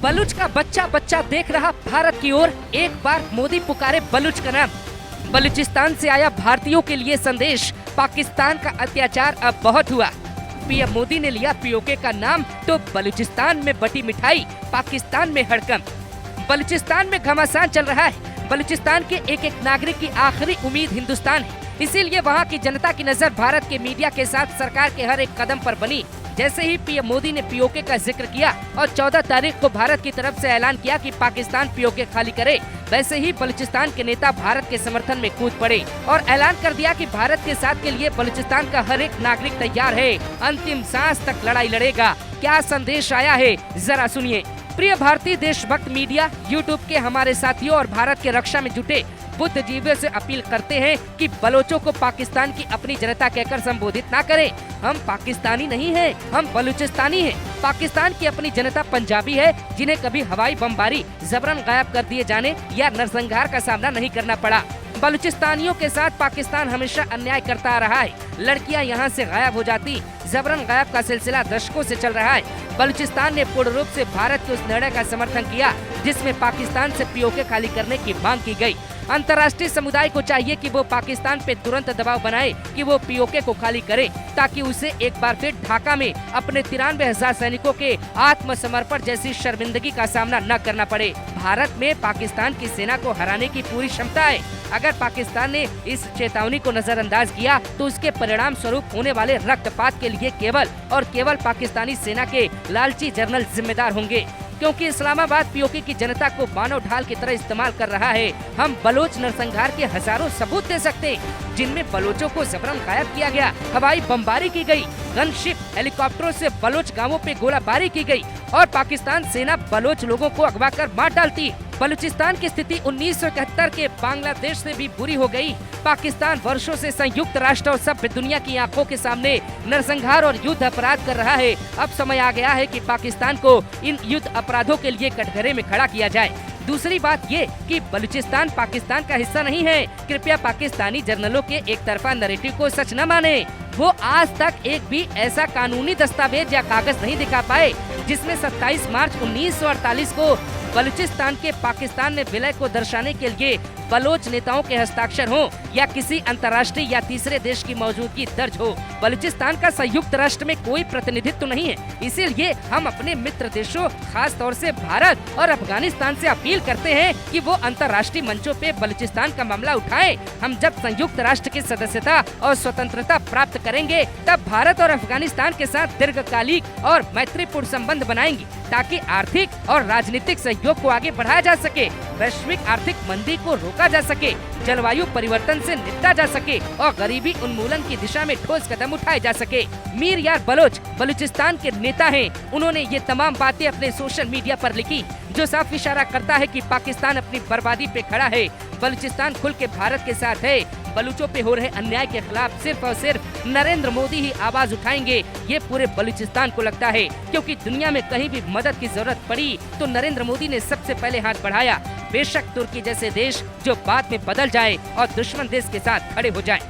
बलूच का बच्चा बच्चा देख रहा भारत की ओर, एक बार मोदी पुकारे बलूच का नाम। बलूचिस्तान से आया भारतीयों के लिए संदेश, पाकिस्तान का अत्याचार अब बहुत हुआ। पीएम मोदी ने लिया पीओके का नाम तो बलूचिस्तान में बटी मिठाई, पाकिस्तान में हड़कंप। बलूचिस्तान में घमासान चल रहा है। बलूचिस्तान के एक एक नागरिक की आखिरी उम्मीद हिंदुस्तान है, इसीलिए वहाँ की जनता की नजर भारत के मीडिया के साथ सरकार के हर एक कदम पर बनी। जैसे ही पीएम मोदी ने पीओके का जिक्र किया और 14 तारीख को भारत की तरफ से ऐलान किया कि पाकिस्तान पीओके खाली करे, वैसे ही बलूचिस्तान के नेता भारत के समर्थन में कूद पड़े और ऐलान कर दिया कि भारत के साथ के लिए बलूचिस्तान का हर एक नागरिक तैयार है, अंतिम सांस तक लड़ाई लड़ेगा। क्या संदेश आया है, जरा सुनिए। प्रिय भारतीय देशभक्त मीडिया, यूट्यूब के हमारे साथियों और भारत के रक्षा में जुटे बुद्धिजीवियों से अपील करते हैं कि बलोचों को पाकिस्तान की अपनी जनता कहकर संबोधित ना करें। हम पाकिस्तानी नहीं हैं, हम बलूचिस्तानी हैं। पाकिस्तान की अपनी जनता पंजाबी है, जिन्हें कभी हवाई बमबारी, जबरन गायब कर दिए जाने या नरसंहार का सामना नहीं करना पड़ा। बलूचिस्तानियों के साथ पाकिस्तान हमेशा अन्याय करता आ रहा है। लड़कियां यहां से गायब हो जाती, जबरन गायब का सिलसिला दशकों से चल रहा है। बलूचिस्तान ने पूर्ण रूप से भारत के उस निर्णय का समर्थन किया जिसमें पाकिस्तान से पीओके खाली करने की मांग की गई। अंतर्राष्ट्रीय समुदाय को चाहिए कि वो पाकिस्तान पे तुरंत दबाव बनाए कि वो पीओके को खाली करे, ताकि उसे एक बार फिर ढाका में अपने 93,000 सैनिकों के आत्मसमर्पण जैसी शर्मिंदगी का सामना न करना पड़े। भारत में पाकिस्तान की सेना को हराने की पूरी क्षमता है। अगर पाकिस्तान ने इस चेतावनी को नजरअंदाज किया तो उसके परिणाम स्वरूप होने वाले रक्तपात के लिए केवल और केवल पाकिस्तानी सेना के लालची जनरल जिम्मेदार होंगे, क्योंकि इस्लामाबाद पीओके की जनता को बानो ढाल की तरह इस्तेमाल कर रहा है। हम बलोच नरसंहार के हजारों सबूत दे सकते हैं, जिनमें बलोचों को जबरन गायब किया गया, हवाई बमबारी की गई, गनशिप हेलीकॉप्टरों से बलोच गांवों पे गोलाबारी की गई और पाकिस्तान सेना बलोच लोगों को अगवा कर मार डालती। बलूचिस्तान की स्थिति 1971 के बांग्लादेश से भी बुरी हो गई। पाकिस्तान वर्षों से संयुक्त राष्ट्र और सभ्य दुनिया की आंखों के सामने नरसंहार और युद्ध अपराध कर रहा है। अब समय आ गया है कि पाकिस्तान को इन युद्ध अपराधों के लिए कटघरे में खड़ा किया जाए। दूसरी बात ये कि बलूचिस्तान पाकिस्तान का हिस्सा नहीं है। कृपया पाकिस्तानी जर्नलों के एक तरफा नैरेटिव को सच न माने। वो आज तक एक भी ऐसा कानूनी दस्तावेज या कागज नहीं दिखा पाए जिसमें 27 मार्च 1948 को बलूचिस्तान के पाकिस्तान में विलय को दर्शाने के लिए बलोच नेताओं के हस्ताक्षर हों या किसी अंतर्राष्ट्रीय या तीसरे देश की मौजूदगी दर्ज हो। बलूचिस्तान का संयुक्त राष्ट्र में कोई प्रतिनिधित्व नहीं है, इसीलिए हम अपने मित्र देशों, खास तौर से भारत और अफगानिस्तान से अपील करते हैं कि वो अंतर्राष्ट्रीय मंचों पे बलूचिस्तान का मामला उठाएं। हम जब संयुक्त राष्ट्र की सदस्यता और स्वतंत्रता प्राप्त करेंगे तब भारत और अफगानिस्तान के साथ दीर्घकालिक और मैत्रीपूर्ण संबंध बनाएंगे, ताकि आर्थिक और राजनीतिक सहयोग को आगे बढ़ाया जा सके, वैश्विक आर्थिक मंदी को रोका जा सके, जलवायु परिवर्तन से निपटा जा सके और गरीबी उन्मूलन की दिशा में ठोस कदम उठाए जा सके। मीर यार बलोच बलूचिस्तान के नेता हैं। उन्होंने ये तमाम बातें अपने सोशल मीडिया पर लिखी, जो साफ इशारा करता है कि पाकिस्तान अपनी बर्बादी पे खड़ा है। बलूचिस्तान खुल के भारत के साथ है। बलूचों पे हो रहे अन्याय के खिलाफ सिर्फ और सिर्फ नरेंद्र मोदी ही आवाज उठाएंगे, ये पूरे बलूचिस्तान को लगता है, क्योंकि दुनिया में कहीं भी मदद की जरूरत पड़ी तो नरेंद्र मोदी ने सबसे पहले हाथ बढ़ाया। बेशक तुर्की जैसे देश जो बाद में बदल जाए और दुश्मन देश के साथ खड़े हो जाए।